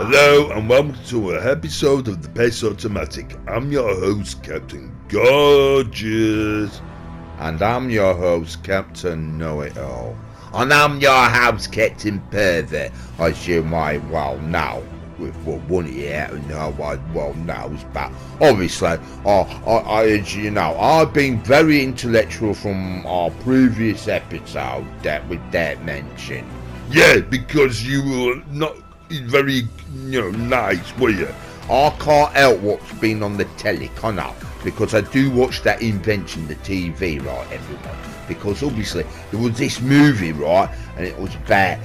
Hello and welcome to an episode of the Pace Automatic. I'm your host, Captain Gorgeous. And I'm your host, Captain Know-It-All. And I'm your house, Captain Pervert, as you might well know. With one ear and no one well knows, but obviously, as you know, I've been very intellectual from our previous episode that we did mention. Yeah, because you were not very, nice, were you? I can't help what's been on the telly, can I? Because I do watch that Invention, the TV, right, everyone? Because obviously there was this movie, right, and it was about,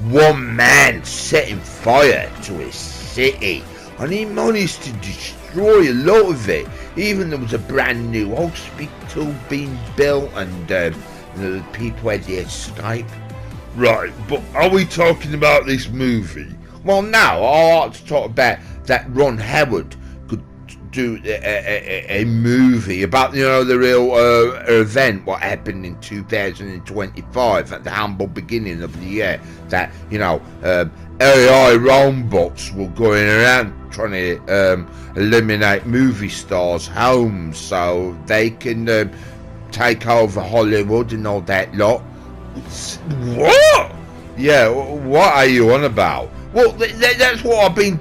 one man setting fire to his city, and he managed to destroy a lot of it. Even there was a brand new hospital being built, and the people had to escape. Right, but are we talking about this movie? Well, no, I like to talk about that Ron Howard could do a movie about, the real event what happened in 2025 at the humble beginning of the year. That, AI robots were going around trying to eliminate movie stars' homes so they can take over Hollywood and all that lot. What? Yeah, what are you on about? Well, that's what I've been,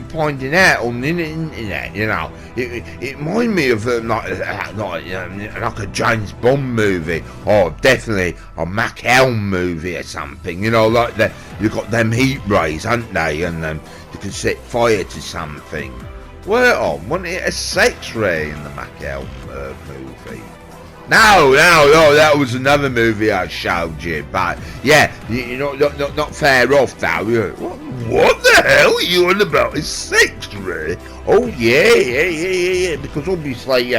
finding out on the internet. It reminded me of like a James Bond movie, or definitely a McHelm movie or something. Like you've got them heat rays, haven't they? And you can set fire to something. Well, wasn't it a sex ray in the McHelm movie? No, that was another movie I showed you, but yeah, not fair off though. What the hell are you on about? It's sex ray? Oh yeah, because obviously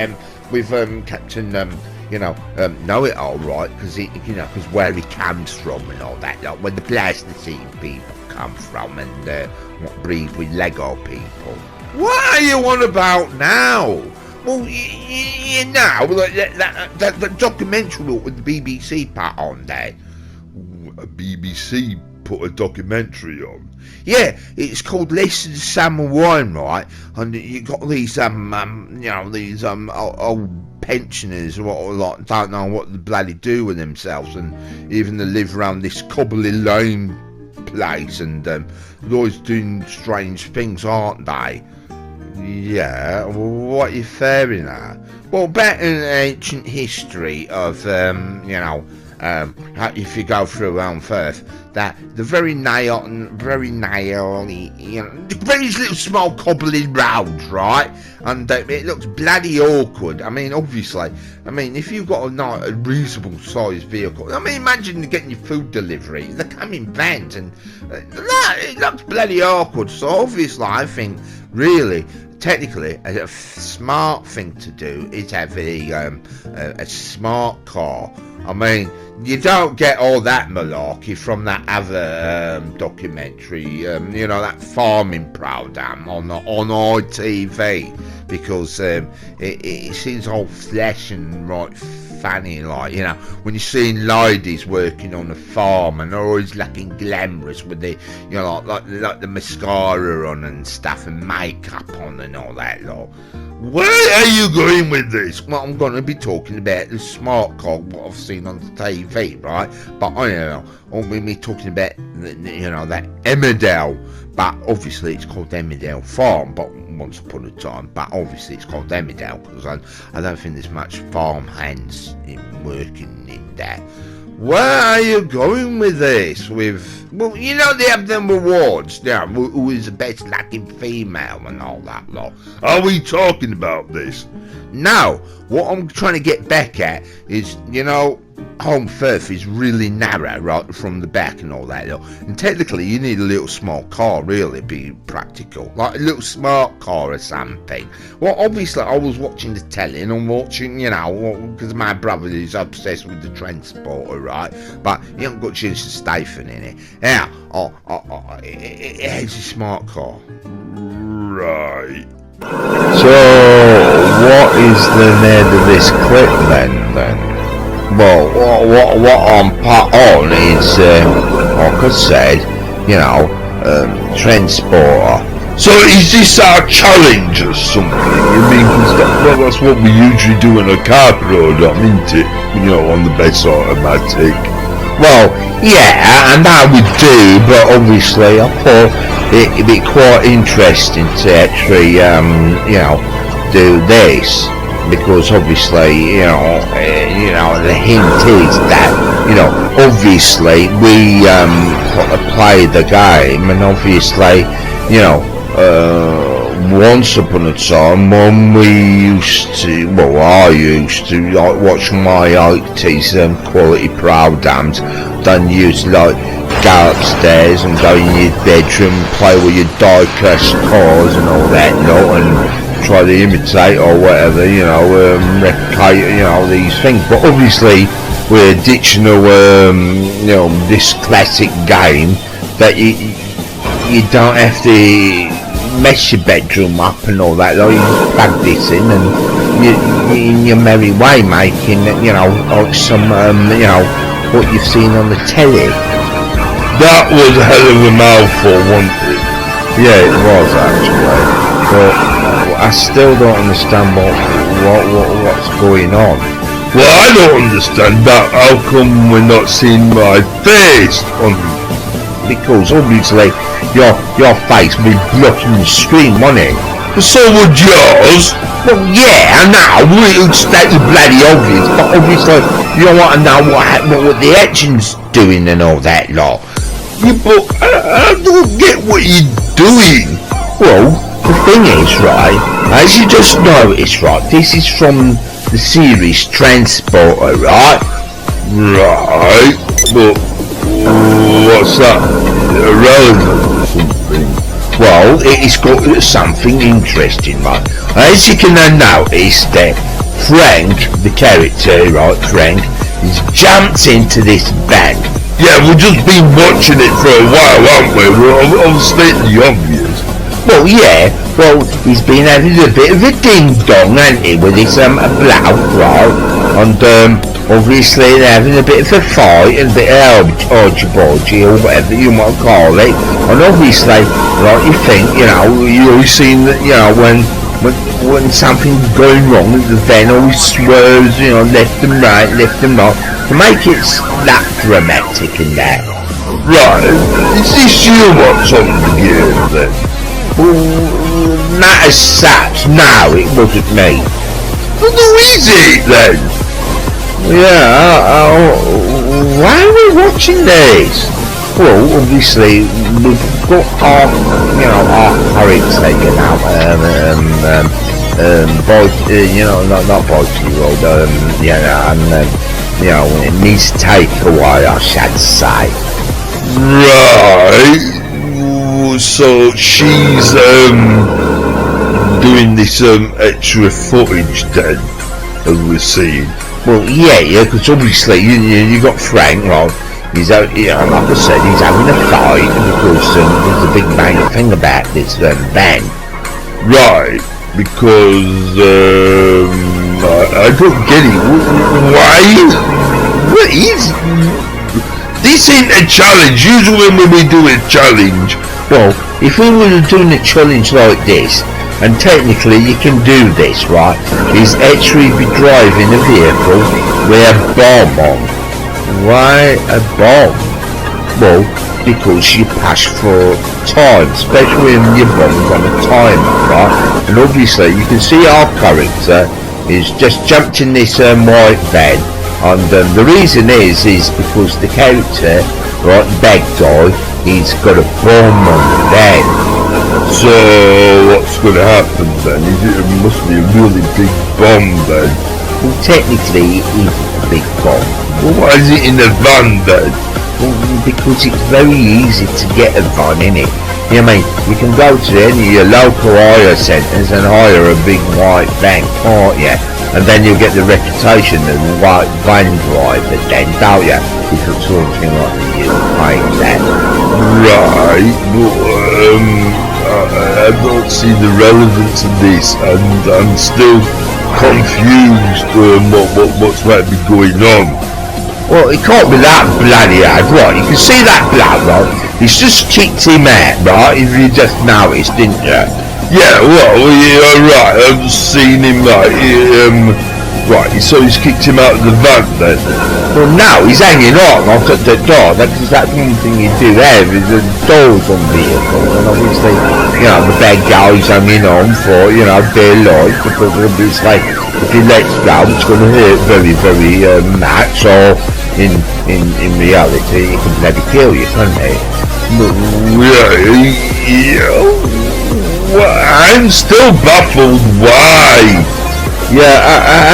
with Captain Know-It-All, right? Because because where he comes from and all that, like where the plasticine people come from and what breed with Lego people. What are you on about now? Well, that documentary with the BBC put on there. A BBC put a documentary on? Yeah, it's called Lessons of Summer Wine, right? And you got these these old pensioners who don't know what to bloody do with themselves, and even they live around this Cobbly Lane place, and they're always doing strange things, aren't they? Yeah, what are you faring at? Well, back in ancient history of, if you go through first, that the very very little small cobbling roads, right? And it looks bloody awkward. I mean, obviously, if you've got a reasonable sized vehicle, imagine getting your food delivery. They come in vans, and it looks bloody awkward. So obviously, I think really, technically, a smart thing to do is have a smart car. You don't get all that malarkey from that other documentary, that farming program on ITV, because it seems all flesh and right funny, like, when you're seeing ladies working on a farm and they're always looking glamorous with the, like the mascara on and stuff and makeup on and all that lot. Where are you going with this? Well, I'm going to be talking about the smart car, what I've seen on the TV, right? But I don't know, I'm going to be talking about, that Emmerdale. But obviously it's called Emmerdale Farm, but once upon a time. But obviously it's called Emmerdale because I don't think there's much farm hands working in that. Where are you going with this? They have them awards, who is the best looking female and all that lot. Are we talking about this? No, what I'm trying to get back at is, home turf is really narrow, right, from the back and all that, and technically you need a little small car, really, be practical, like a little smart car or something. Well, obviously I was watching the telly, and I'm watching, because my brother is obsessed with the Transporter, right, but he hasn't got Jason Statham in it. Yeah, it has a smart car. Right. So, what is the name of this clip then? Well, what I'm put on is, like I said, transporter. So is this our challenge or something? You mean, 'cause that's what we usually do in a car program, isn't it? You know, on the base automatic. Well, yeah, and that would do, but obviously I thought it'd be quite interesting to actually, do this, because obviously, the hint is that, obviously we play the game, and obviously, once upon a time when I used to like watch my 80s quality programs, then used to like go upstairs and go in your bedroom, play with your die-cast cars and all that lot, and try to imitate or whatever, replicate, these things. But obviously we're ditching this classic game that you don't have to mess your bedroom up and all that. Like, you just plug this in and you're in your merry way making, like some, what you've seen on the telly. That was a hell of a mouthful, wasn't it? Yeah, it was actually. But I still don't understand what's going on. Well, I don't understand that. How come we're not seeing my face on? Because obviously your face will be blocking the screen, won't it? So would yours. Well, yeah, I know, it's that bloody obvious, but obviously you don't want to know what the action's doing and all that lot. Yeah, but I don't get what you're doing. Well, the thing is, right, as you just noticed, right, this is from the series Transporter, right? Right, but what's that? Irrelevant or something? Well, it's got something interesting, right? As you can notice that Frank, the character, right, Frank, has jumped into this bank. Yeah, we've just been watching it for a while, haven't we? We're stating the obvious. Well, yeah, he's been having a bit of a ding-dong, hasn't he, with his blow, right? And obviously they're having a bit of a fight and a bit of argy-bargy or whatever you might call it. And obviously, like, you think, you always seen that, when something's going wrong, the van always swerves, left and right, to make it that dramatic and that. Right, is this you what's on the game then? Well, not as such, no, it wasn't me. Well, who is it then? Yeah, why are we watching this? Well, obviously, we've got our character, not Boaty Road, it needs to take a while, I should say. Right, so she's, doing this, extra footage then, as we're seeing. Well, yeah, because obviously, you got Frank, right? He's out, like I said, he's having a fight because there's a big bang thing about this band. Right, because I don't get it. Why? What is? This ain't a challenge. Usually when we do a challenge. Well, if we were doing a challenge like this, and technically you can do this, right? Is actually be driving a vehicle with a bomb on. Why a bomb? Well, because you pass for time, especially when your bomb's on a timer, right? And obviously you can see our character is just jumped in this white van, and the reason is because the character, right, the bad guy, he's got a bomb on the van. So what's going to happen then? It must be a really big bomb then. Well, technically it is a big bomb. Well, why is it in the van then? Well, because it's very easy to get a van in it. You know what I mean? You can go to any of your local hire centres and hire a big white van, can't you? And then you'll get the reputation of the white van driver then, don't you? If it's something like the UK and that. Right, but I don't see the relevance of this, and I'm still confused what's might be going on. Well, it can't be that bloody hard, right? You can see that bloke, right? He's just kicked him out, right? If you just noticed, didn't you? Yeah, well, yeah, right. I've seen him right. So he's kicked him out of the van then. Well, no, he's hanging on at the door. That's one thing you do have is the doors on vehicles, and obviously, you know, the bad guy's hanging on for, you know, their life, because obviously, if he lets go, it's going to hurt very, very much, or in reality, it can bloody kill you, can't it? Yeah. Well, I'm still baffled why. Yeah,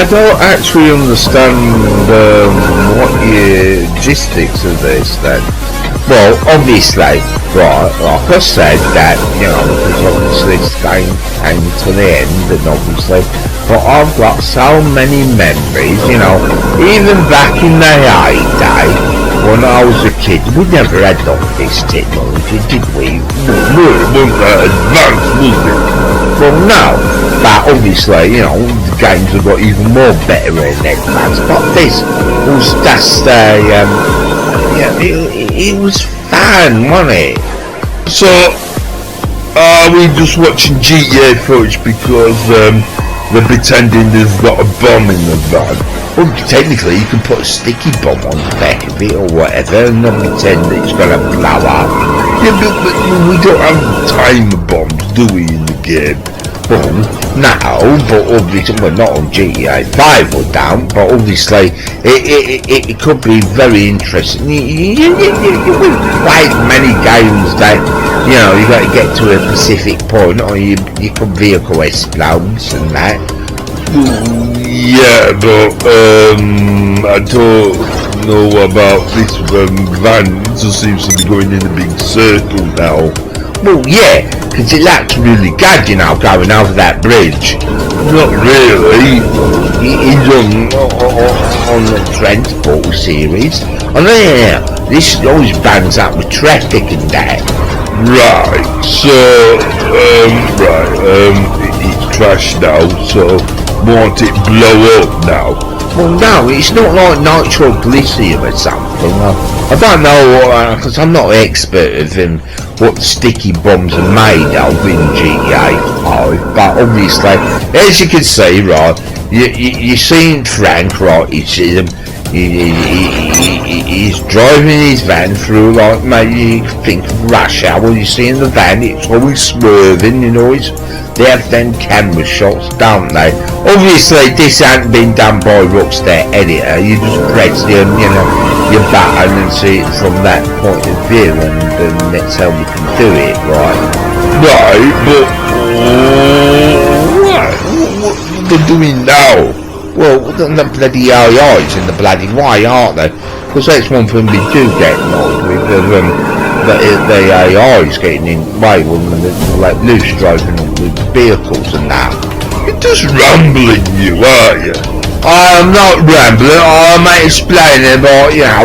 I don't actually understand what the logistics of this then. Well, obviously, right, like I said, that, you know, because obviously this game came to the end, and obviously, but I've got so many memories, you know, even back in the heyday, when I was a kid, we never had all this technology, did we? No, it wasn't that advanced, was it? Well, no, but obviously, you know, the games have got even more better in advanced, but this was just yeah, it was fun, wasn't it? So, are we just watching GTA footage because they're pretending they've got a bomb in the van? Well, technically, you can put a sticky bomb on the back of it or whatever, and not pretend that it's going to blow up. Yeah, but we don't have timer bombs, do we, in the game? Well, no, but obviously, well, not on GTA 5 or down, but obviously, it could be very interesting. You will play many games that, you know, you got to get to a specific point, or your vehicle explodes and that. Yeah, but I don't know about this van. It just seems to be going in a big circle now. Well, yeah, because it looks really good, you know, going over that bridge. Not really. He's on the Transport series. And yeah, this always bangs up with traffic and that. Right, so, it's trashed now, so won't it blow up now? Well, no, it's not like nitroglycerin or something. I don't know, because I'm not an expert of what sticky bombs are made of in GTA 5, but obviously, as you can see, right, you're seeing Frank, right, he's driving his van through, like, maybe you think of rush hour. You see in the van, it's always swerving, you know, they have them camera shots, don't they? Obviously, this hasn't been done by Rockstar Editor. You just press your button and see it from that point of view, and that's how you can do it, right? Right, but what they're doing now? Well, the bloody AIs in the bloody way, aren't they? Because that's one thing we do get annoyed with, the AIs getting in the way when they're like loose driving all the vehicles and that. You're just rambling, you, aren't you? I'm not rambling, I'm explaining about, you know,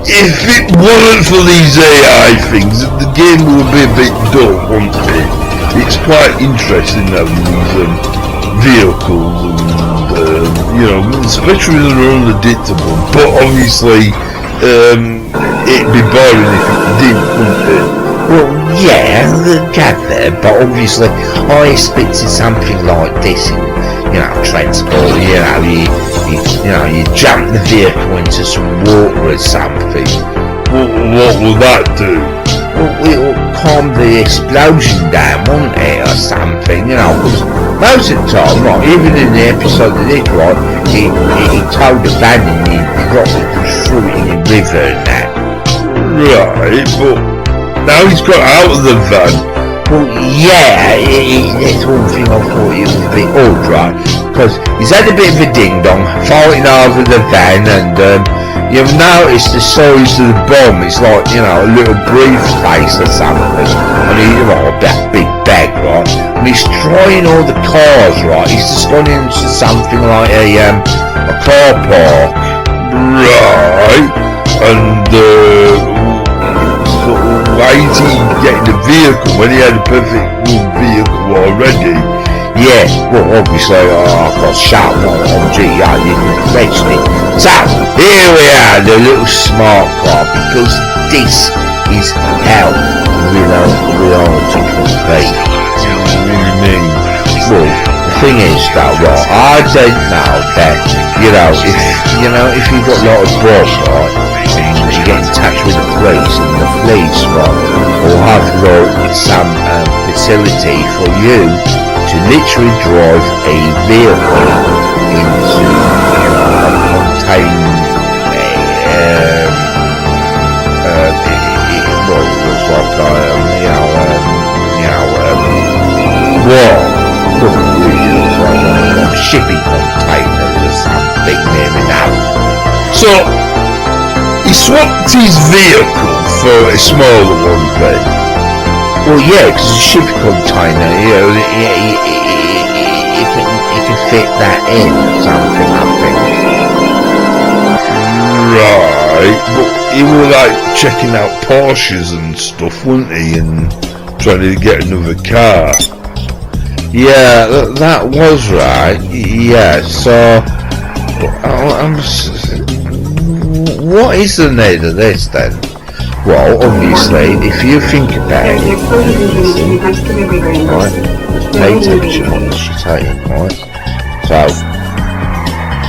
if it wasn't for these AI things, the game would be a bit dull, wouldn't it? It's quite interesting having these vehicles and, you know, especially when they're unpredictable, but obviously, it'd be boring if it didn't, wouldn't it? well, yeah, I get there, but obviously I expected something like this in, you know, Transport, you know, you jump the vehicle into some water or something. What will that do? Well, it'll calm the explosion down, won't it, or something, you know, because most of the time, right, even in the episode of this, right, he towed the van and he dropped it through it in the river and that. Right, but now he's got out of the van. Well, yeah, that's one thing I thought it was a bit odd, right, because he's had a bit of a ding-dong, fighting over the van, and you'll notice the size of the bomb, it's like, you know, a little briefcase or something, and he, well, that big bag, right, and he's trying all the cars, right, he's just gone into something like a car park. Right, and so why is he getting a vehicle when he had a perfect good vehicle already? yeah, well obviously I've got shout on GI, you can mention it. So, here we are, the little smart car, because this is how we are to compete. Well, the thing is that, well, I don't know that, if you've got a lot of drugs, right, and you get in touch with the police, and the police, right, will have some facility for you to literally drive a vehicle into a contained shipping containers or something near me now. So, he swapped his vehicle for a smaller one then? Well, yeah, because a shipping container, you can fit that in or something, I think. Right, but he was like checking out Porsches and stuff, wasn't he, and trying to get another car. Yeah, that was right. Yeah, so what is the need of this then? Well, obviously, if you think about it, right, pay attention to what she's saying, right? So,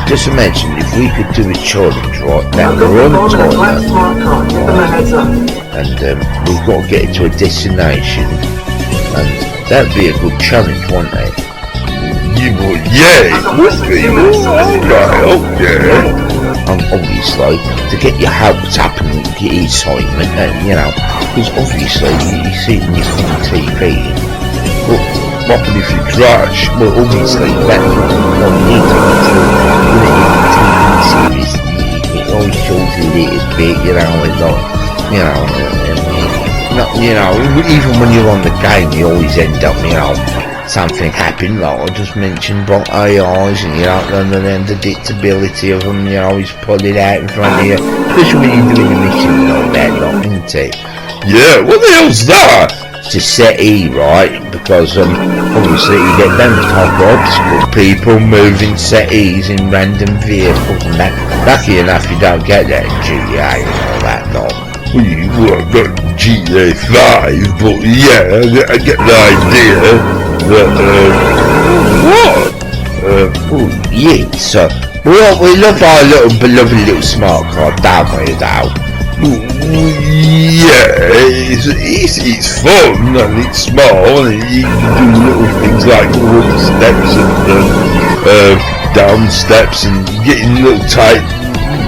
just imagine if we could do a challenge, right, down the run toilet, right, and we've got to get to a destination, and that'd be a good challenge, wouldn't it? Yeah, it would be. Right, okay. Obviously, to get your hopes up and get excitement, because obviously you see it in your TV. But what if you crash? Well, obviously that's what you need to do. TV series, it always shows you a little bit, even when you're on the game, you always end up, something happened, like I just mentioned, about AIs, and and the unpredictability of them, always pull it out in front of you, especially when you're doing a mission and all that, isn't it? Yeah, what the hell's that? It's a settee, right? Because obviously you get them type of obstacle people moving settees in random vehicles, and that. Lucky enough, you don't get that in GTA and all that, no. Well, I've got GTA 5, but yeah, I get the idea that, what? Yeah, so, we love our beloved little smart car, don't we, though? Yeah, it's fun, and it's small, and you can do little things like go up steps and down steps, and getting little tight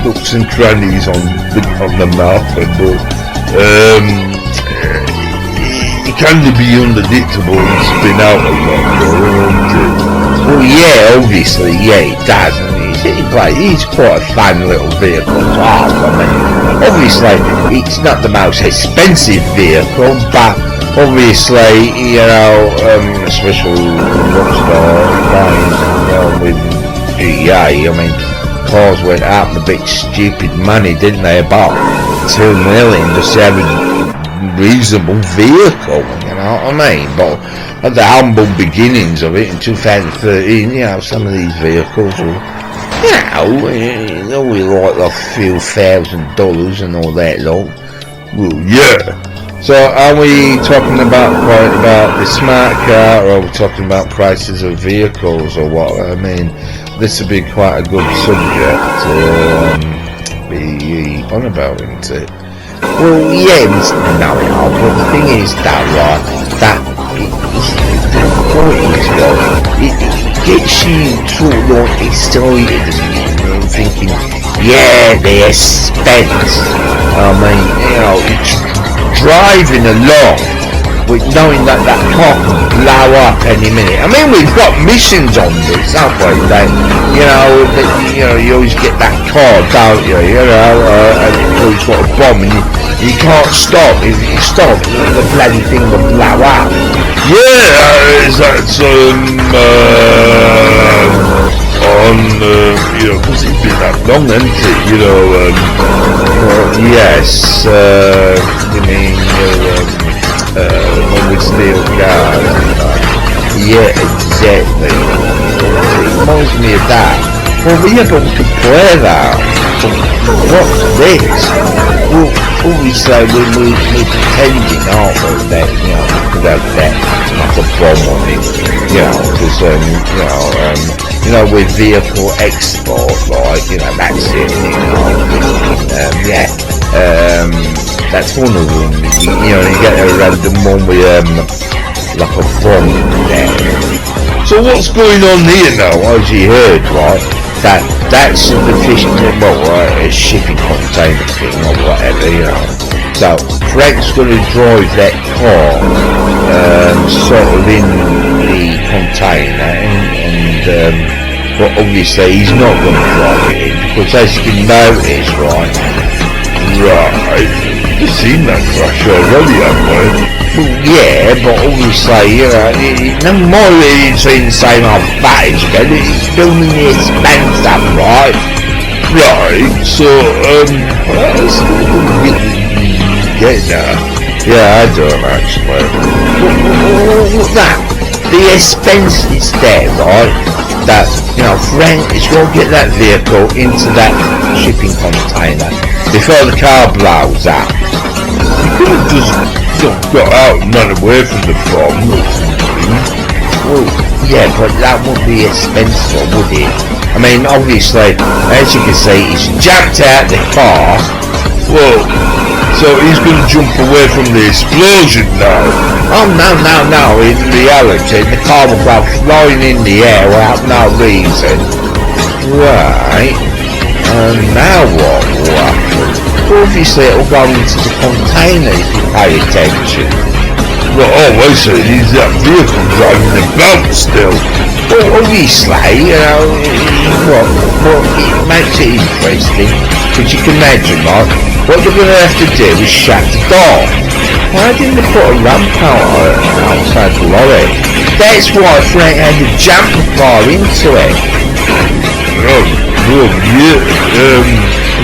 nooks and crannies on the map, but it can be unpredictable and spin out a lot, doesn't it? Well, yeah, obviously, yeah, it does. It's quite a fun little vehicle to have. I mean, obviously, it's not the most expensive vehicle, but obviously, especially Rockstar games, with GTA, I mean, cars went out a bit stupid money, didn't they? About $2 million just to have a reasonable vehicle, you know what I mean? But at the humble beginnings of it in 2013, some of these vehicles were, we like a few $1,000 and all that lot. Well, yeah. So are we talking about the smart car, or are we talking about prices of vehicles, or what? I mean, this would be quite a good subject to be on about, isn't it? Well, yeah, but the thing is that it gets you sort of like excited and thinking, yeah, the expense. I mean, it's driving along with knowing that car can blow up any minute. I mean, we've got missions on this, haven't we? That, you always get that car, don't you? And it's got a bomb, and you can't stop. If you stop, the bloody thing will blow up. Yeah, is that because it's been that long, hasn't it? Yes, you mean when we steal cars? Yeah, exactly. It reminds me of that. Well, yeah, but we could play that. But what's this? Well, obviously we're pretending, aren't we, that, you know, we could have that, like a bomb on it, you know, because, with vehicle export, right, you know, that's it, you know, that's one of them, you know, you get a random one with, like a bomb there. So what's going on here now? As you heard, right, that's the fishing, a shipping container thing or whatever, you know. So Frank's going to drive that car sort of in the container, and but obviously he's not going to drive it in, because as you can notice, right, we've seen that crash already, haven't we? well, yeah, but obviously, you know, never mind really seeing the same old footage again, it's filming the expense up, right? Right, so, It's getting there. Yeah, I don't actually. Look that. The expense is there, right? That, you know, Frank is going to get that vehicle into that shipping container before the car blows up. you could have just got out and run away from the bomb. Well, yeah, but that wouldn't be expensive, would it? I mean, obviously, as you can see, he's jumped out the car. Well, so he's going to jump away from the explosion now. Oh, no. In reality, the car will go flying in the air without no reason. Right. And now what will happen? Obviously, it'll go into the container if you pay attention. Well, I see, he's that vehicle driving about still. Well, obviously, you know, what it makes it interesting, because you can imagine, right, what they're going to have to do is shut the door. Why didn't they put a ramp outside the lorry? That's why Frank had to jump the car into it. Well, yeah,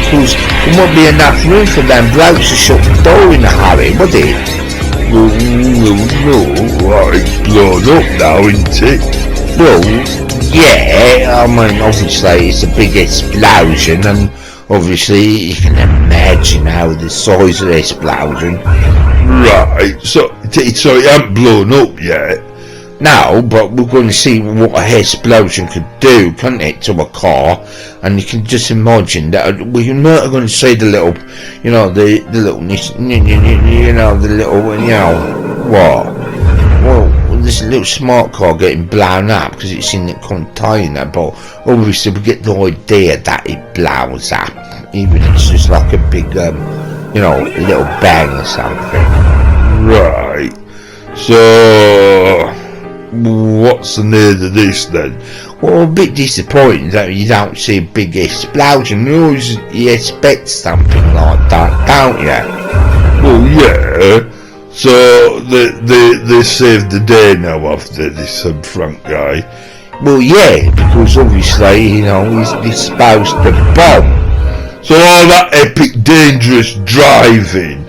Because there won't be enough room for them blokes to shut the door in a hurry, would it? no, it's blown up now, isn't it? Well, yeah, I mean, obviously it's a big explosion, and obviously you can imagine how the size of the explosion. Right, so it hasn't blown up yet. No, but we're going to see what a explosion could do, can't it, to a car? And you can just imagine that we're not going to see the little, you know, the little, you know, the little, you know, what? Well, this little smart car getting blown up because it's in the container, but obviously we get the idea that it blows up, even if it's just like a big, you know, little bang or something. Right, so what's the need of this then? Well, a bit disappointing that you don't see a big explosion. You expect something like that, don't you? Well, yeah. So they saved the day now after this Frank guy. Well, yeah, because obviously, you know, he's disposed the bomb. So all that epic dangerous driving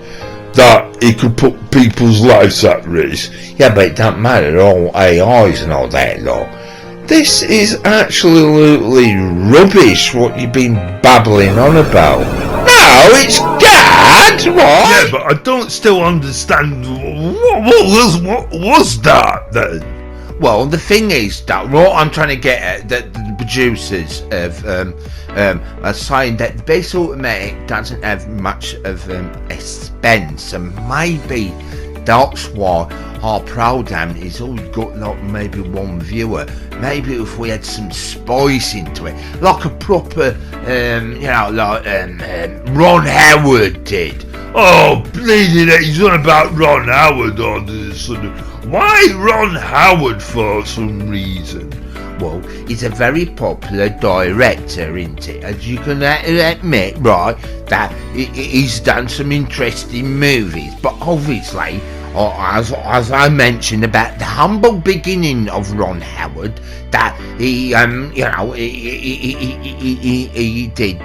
that he could put people's lives at risk. Yeah, but it don't matter, all AIs and all that lot. This is absolutely rubbish what you've been babbling on about. No, it's good, right? Yeah, but I don't still understand what was that then? Well, the thing is that what I'm trying to get at, that the producers are saying that the base automatic doesn't have much of expense, and maybe that's why our program is all got like maybe one viewer. Maybe if we had some spice into it, like a proper, you know, like Ron Howard did. Oh, bleeding it, he's on about Ron Howard all of a sudden. Why Ron Howard for some reason? Well, he's a very popular director, isn't it? As you can admit, right, that he's done some interesting movies. But obviously, as I mentioned about the humble beginning of Ron Howard, that he he did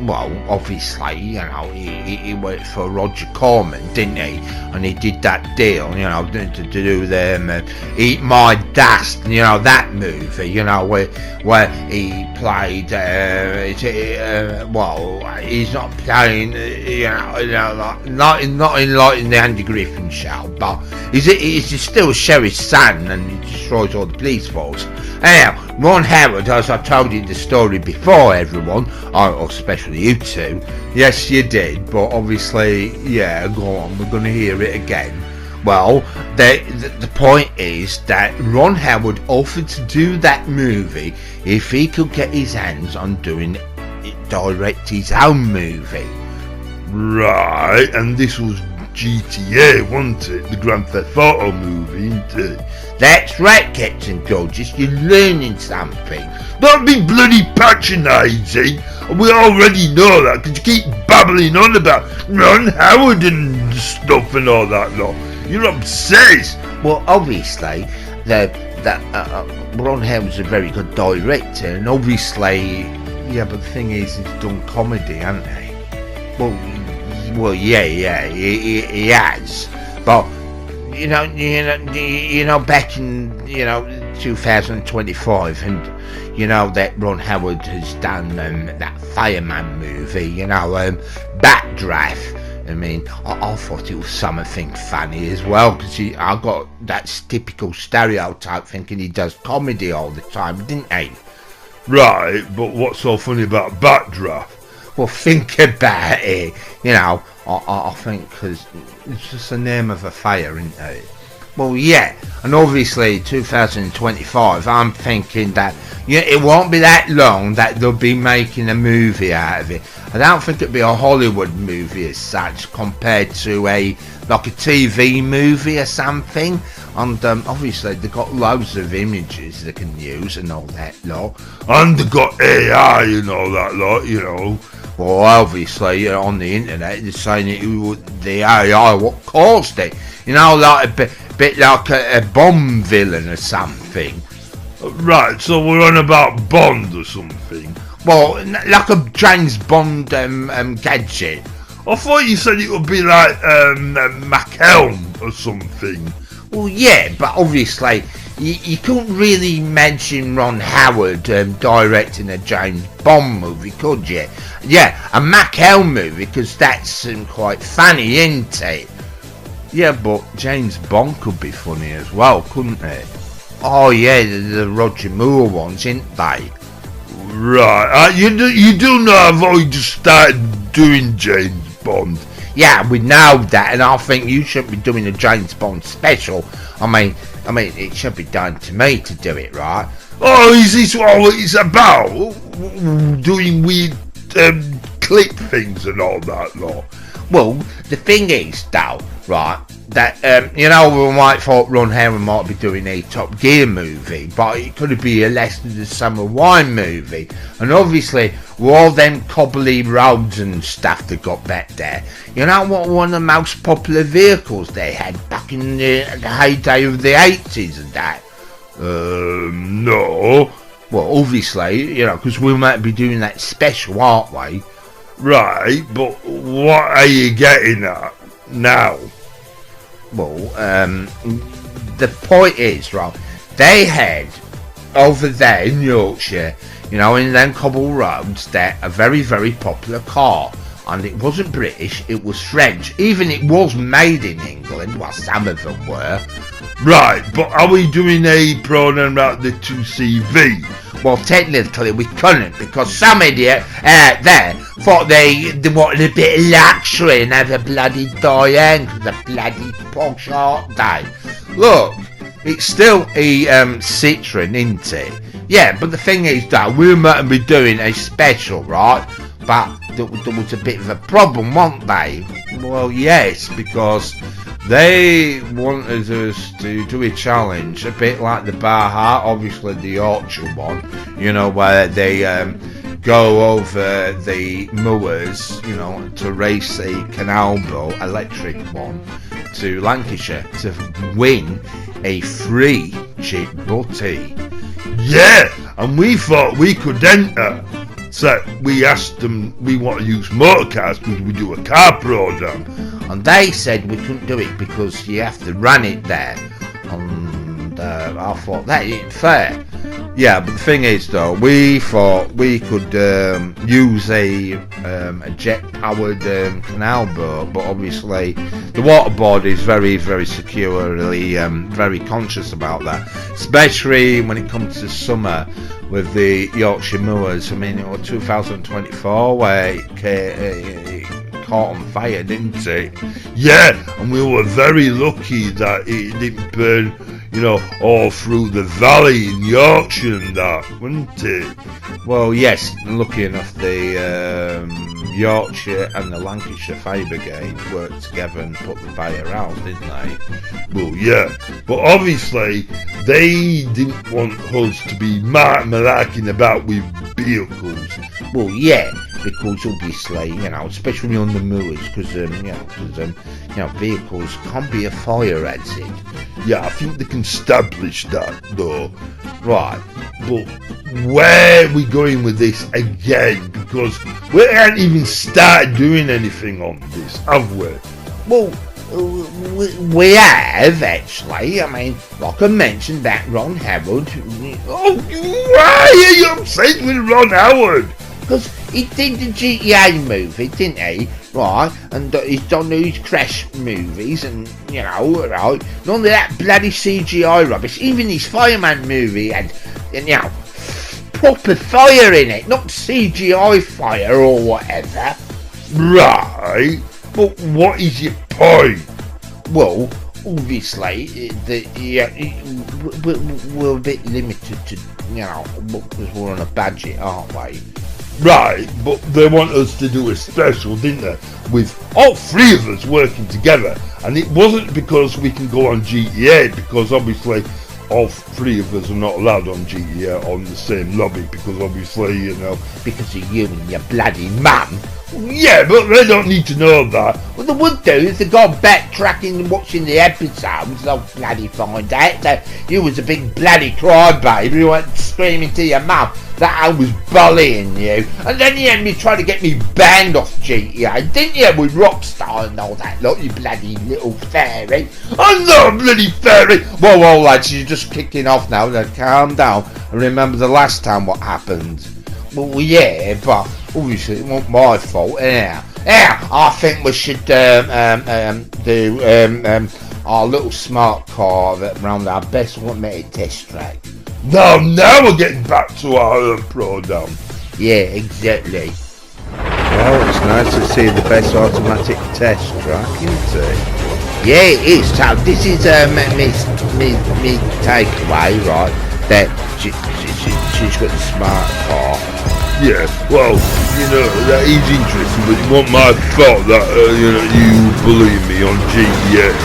well, obviously, he worked for Roger Corman, didn't he? And he did that deal, to do the Eat My Dust, that movie, where he played, he's not playing, not in like in the Andy Griffin show, but he's still Sheriff's son and he destroys all the police force. Anyhow, Ron Howard, as I told you the story before, everyone, or especially you two. Yes, you did, but obviously, yeah, go on, we're going to hear it again. Well, the point is that Ron Howard offered to do that movie if he could get his hands on direct his own movie. Right, and this was GTA, wasn't it? The Grand Theft Auto movie, isn't it? That's right, Captain Gorgeous, you're learning something. Don't be bloody patronising. We already know that, because you keep babbling on about Ron Howard and stuff and all that lot. You're obsessed. Well, obviously, Ron Howard's a very good director, and obviously, yeah, but the thing is, he's done comedy, hasn't he? Well, yeah, he has. But back in 2025, and that Ron Howard has done that fireman movie, Backdraft. I mean, I thought it was something funny as well, because I got that typical stereotype thinking he does comedy all the time, didn't he? Right, but what's so funny about Backdraft? Well, think about it. I think because it's just the name of a fire, isn't it? Well, yeah, and obviously 2025, I'm thinking that it won't be that long that they'll be making a movie out of it. I don't think it'll be a Hollywood movie as such compared to a TV movie or something. And obviously they've got loads of images they can use and all that lot. And they've got AI and all that lot, Well, obviously, on the internet, they're saying it was the AI what caused it. Like a bit like a bomb villain or something. Right, so we're on about Bond or something. Well, like a James Bond gadget. I thought you said it would be like McHelm or something. Well, yeah, but obviously you couldn't really imagine Ron Howard directing a James Bond movie, could you? Yeah, a McHelm movie, because that's quite funny, isn't it? Yeah, but James Bond could be funny as well, couldn't it? Oh yeah, the Roger Moore ones, ain't they? Right, you do know I've already just started doing James Bond. Yeah, we know that, and I think you should be doing a James Bond special. I mean, it should be down to me to do it, right? Oh, is this what it's about? Doing weird clip things and all that lot? Well, the thing is, though, right, that, we might thought Ron Howard might be doing a Top Gear movie, but it could be a Less Than the Summer Wine movie. And obviously, with all them cobbly roads and stuff they got back there, what one of the most popular vehicles they had back in the heyday of the 80s and that? No. Well, obviously, because we might be doing that special, aren't we? Right, but what are you getting at now? Well, the point is, right, they had over there in Yorkshire, in them cobble roads, there a very, very popular car. And it wasn't British, it was French. Even it was made in England, well, some of them were. Right, but are we doing a program about the 2CV? Well, technically we couldn't, because some idiot out there thought they wanted a bit of luxury and have a bloody Diane, because they're bloody posh, aren't they? Look, it's still a Citroen, isn't it? Yeah, but the thing is, though, we might be doing a special, right? But there was a bit of a problem, weren't they? Well, yes, because they wanted us to do a challenge, a bit like the Baja, obviously the Yorkshire one, where they go over the moors, you know, to race a canal boat, electric one, to Lancashire to win a free cheap butty. Yeah, and we thought we could enter. So we asked them, we want to use motor cars because we do a car program. And they said we couldn't do it because you have to run it there. And I thought that ain't fair. Yeah, but the thing is though, we thought we could use a jet-powered canal boat, but obviously the water board is very, very securely very conscious about that, especially when it comes to summer with the Yorkshire moors. I mean, it was 2024 where it caught on fire, didn't it? Yeah, and we were very lucky that it didn't burn, you know, all through the valley in Yorkshire and that, wasn't it? Well, yes, lucky enough the Yorkshire and the Lancashire Fire Brigade worked together and put the fire out, didn't they? Well, yeah, but obviously they didn't want us to be malarking about with vehicles. Well, yeah, because obviously, you know, especially on the moors, because vehicles can be a fire exit. Yeah, I think they can establish that though. Right. But where are we going with this again? Because we haven't even started doing anything on this, have we? Well, we have actually. I mean, like I mentioned, that Ron Howard. Oh, why are you upset with Ron Howard? Because he did the GTA movie, didn't he? Right, and he's done these Crash movies, and you know, right, none of that bloody CGI rubbish. Even his Fireman movie had, you know, proper fire in it, not CGI fire or whatever. Right, but what is your point? Well, obviously, we're a bit limited to, you know, because we're on a budget, aren't we? Right, but they want us to do a special, didn't they? With all three of us working together. And it wasn't because we can go on GTA, because obviously all three of us are not allowed on GTA on the same lobby, because obviously, you know... Because of you and your bloody mum. Yeah, but they don't need to know that. What they would do if they got backtracking and watching the episodes, they'll bloody find out that you was a big bloody crybaby who went screaming to your mum that I was bullying you. And then you had me trying to get me banned off GTA, didn't you, with Rockstar and all that lot, you bloody little fairy. I'm not a bloody fairy! Whoa, lads, you're just kicking off now, then calm down and remember the last time what happened. Well, yeah, but obviously it wasn't my fault. Yeah, I think we should do our little smart car around our best automated test track. Now we're getting back to our program. Yeah, exactly. Well, it's nice to see the best automatic test track, isn't it? Yeah, it is. So this is me takeaway, right? That she's got the smart car. Yeah, well, you know, that is interesting, but it wasn't my fault that, you know, you bullying me on GTA.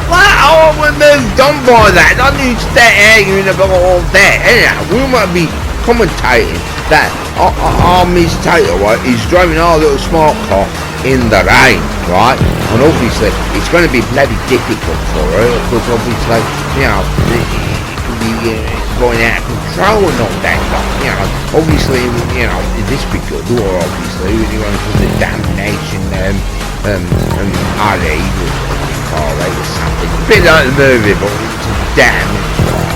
Well, we moved on by that. I need to start arguing about all that. Anyhow, we might be commentating that our Miss Tater, right, is driving our little smart car in the rain, right? And obviously, it's going to be bloody difficult for her, because obviously, you know, it can be going out of control and all that stuff, you know. Obviously, you know, this be good, or obviously, when you're going for the damnation, alley, or something. A bit like the movie, but it's a damn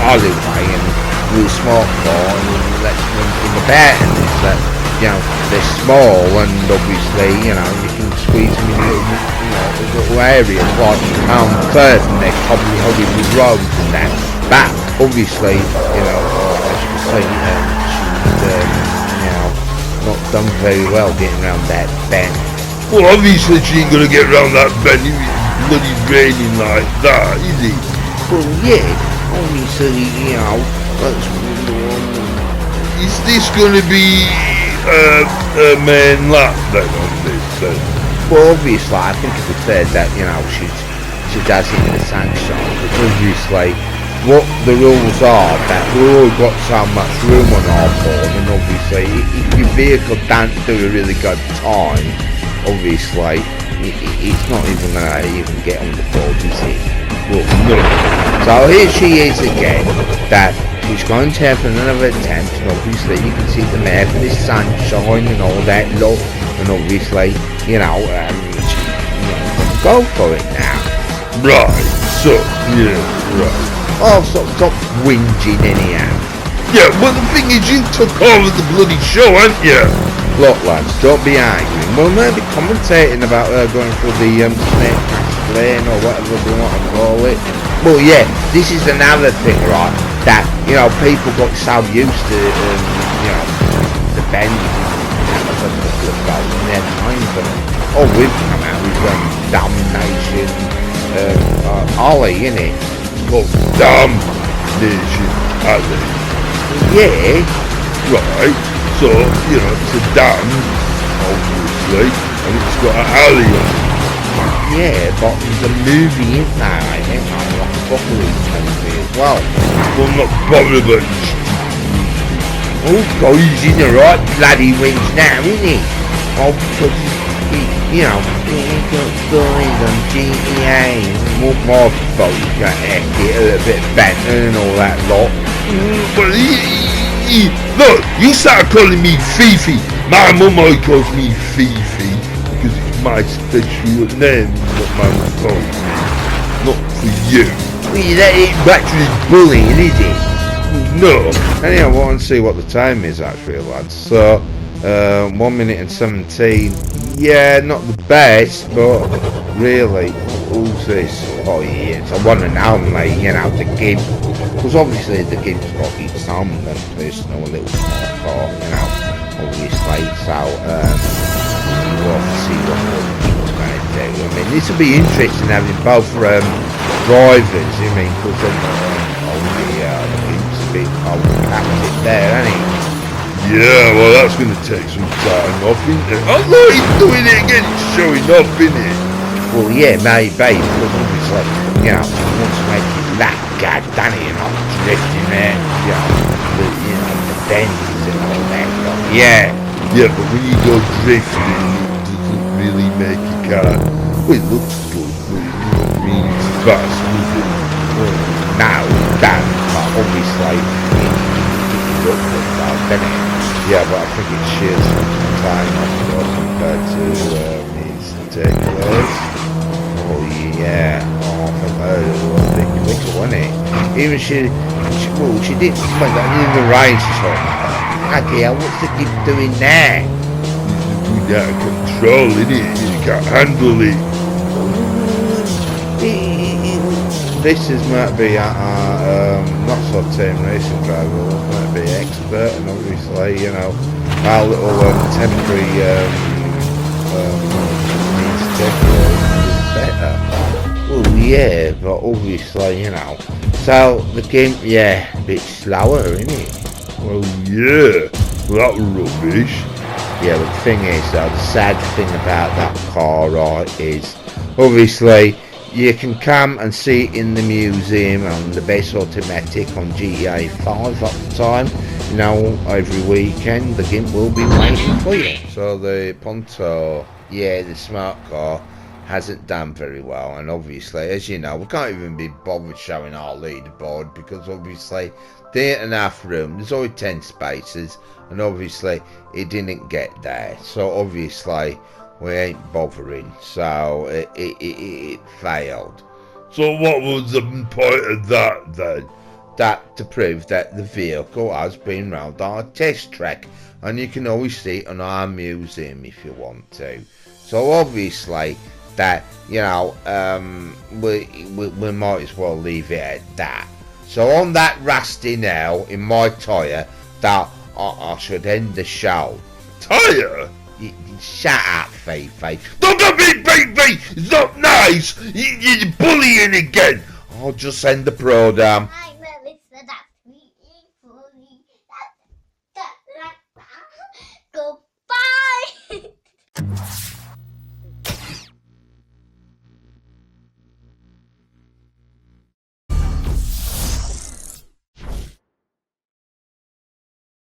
alleyway, and with a smart car, and let's in the back, and it's, you know, they're small, and obviously, you know, you can squeeze them in little areas, like around first, and they're probably Hollywood roads and that. But obviously, you know, as you can see, she's, you know, not done very well getting around that bend. Well, obviously she ain't gonna get around that bend if it's bloody raining like that, is it? Well, yeah, obviously, you know, is this gonna be a main lap then on this then? Well, obviously, I think if we said that, you know, she does it in the sunshine, because obviously, what the rules are, that we've all got so much room on our board, and obviously if your vehicle don't do a really good time, obviously it's not even going to even get on the board, is it? Well, no. So here she is again, that she's going to have another attempt, and obviously you can see the mare for the sunshine and all that lot, and obviously, she, go for it now. Right, so, yeah, right. Oh, stop whinging anyhow. Yeah, well, the thing is, you took over the bloody show, haven't you? Look, lads, don't be arguing. We'll maybe commentating about going through the snake pass lane or whatever we want to call it. Well, yeah, this is another thing, right? That people got so used to, the bends and the goals and their time for them. Oh, we've come out with Damnation, Ollie, innit? Oh, damnation, Ali. Yeah. Right, so, it's a dam, obviously, and it's got an alley on it. Yeah, but there's a movie in there, I think, like a apocalypse movie as well. Well, not bothered about Oh God, he's in the right bloody rings now, isn't he? Oh, because he got boys on GTA, what my fault, you got to get a little bit better and all that lot. But look, you started calling me Fifi. My mum always calls me Fifi because it's my special name that my mum calls me. Not for you. Well, that ain't actually bullying, is it? No. Anyhow, I want to see what the time is actually, lads. So, 1 minute and 17. Yeah, not the best, but really, who's this? Oh yeah, it's a one and only, the game. Because obviously the game's got its own personal little part, obviously. So, we'll have to see what the game's going to do. I mean, this will be interesting having both drivers, because the game's a bit captive there, isn't it? Yeah, well, that's going to take some time off, isn't it? Oh, look, he's doing it again. He's showing off, isn't it? Well, yeah, maybe, because obviously, he wants to make it that good, doesn't he? And not drifting there, the bends and all that stuff. Yeah. Yeah, but when you go drifting, it doesn't really make your car. Well, it looks good, but it doesn't mean it's fast, does it? Well, no, it doesn't, but obviously, it looks good, though, doesn't it? Yeah, but I think it shares some time off compared to his takeaways. Oh yeah, I think that was a bit quicker, wasn't it? Even she did spend that in the rain, she thought, okay, what's the kid doing now? He's out of control, innit? You can't handle it. This is might be not so tame racing driver, might be expert, and obviously, our little temporary means to take better. Well, yeah, but obviously, so the game, yeah, a bit slower, isn't it? Oh yeah, well, that rubbish. Yeah, but the thing is, though, the sad thing about that car, right, is obviously you can come and see it in the museum on the best automatic on GTA 5 at the time. Every weekend the GIMP will be waiting for you. So the Ponto, yeah, the smart car, hasn't done very well, and obviously, as you know, we can't even be bothered showing our leaderboard because obviously there ain't enough room. There's only 10 spaces, and obviously it didn't get there, so obviously we ain't bothering, so it failed. So what was the point of that then? That to prove that the vehicle has been round our test track, and you can always see it on our museum if you want to. So obviously that, we might as well leave it at that. So on that rusty nail in my tyre, that I should end the show. Tyre? Shut up, Fifi. Don't be baby! It's not nice! You're bullying again! I'll just end the program. Goodbye.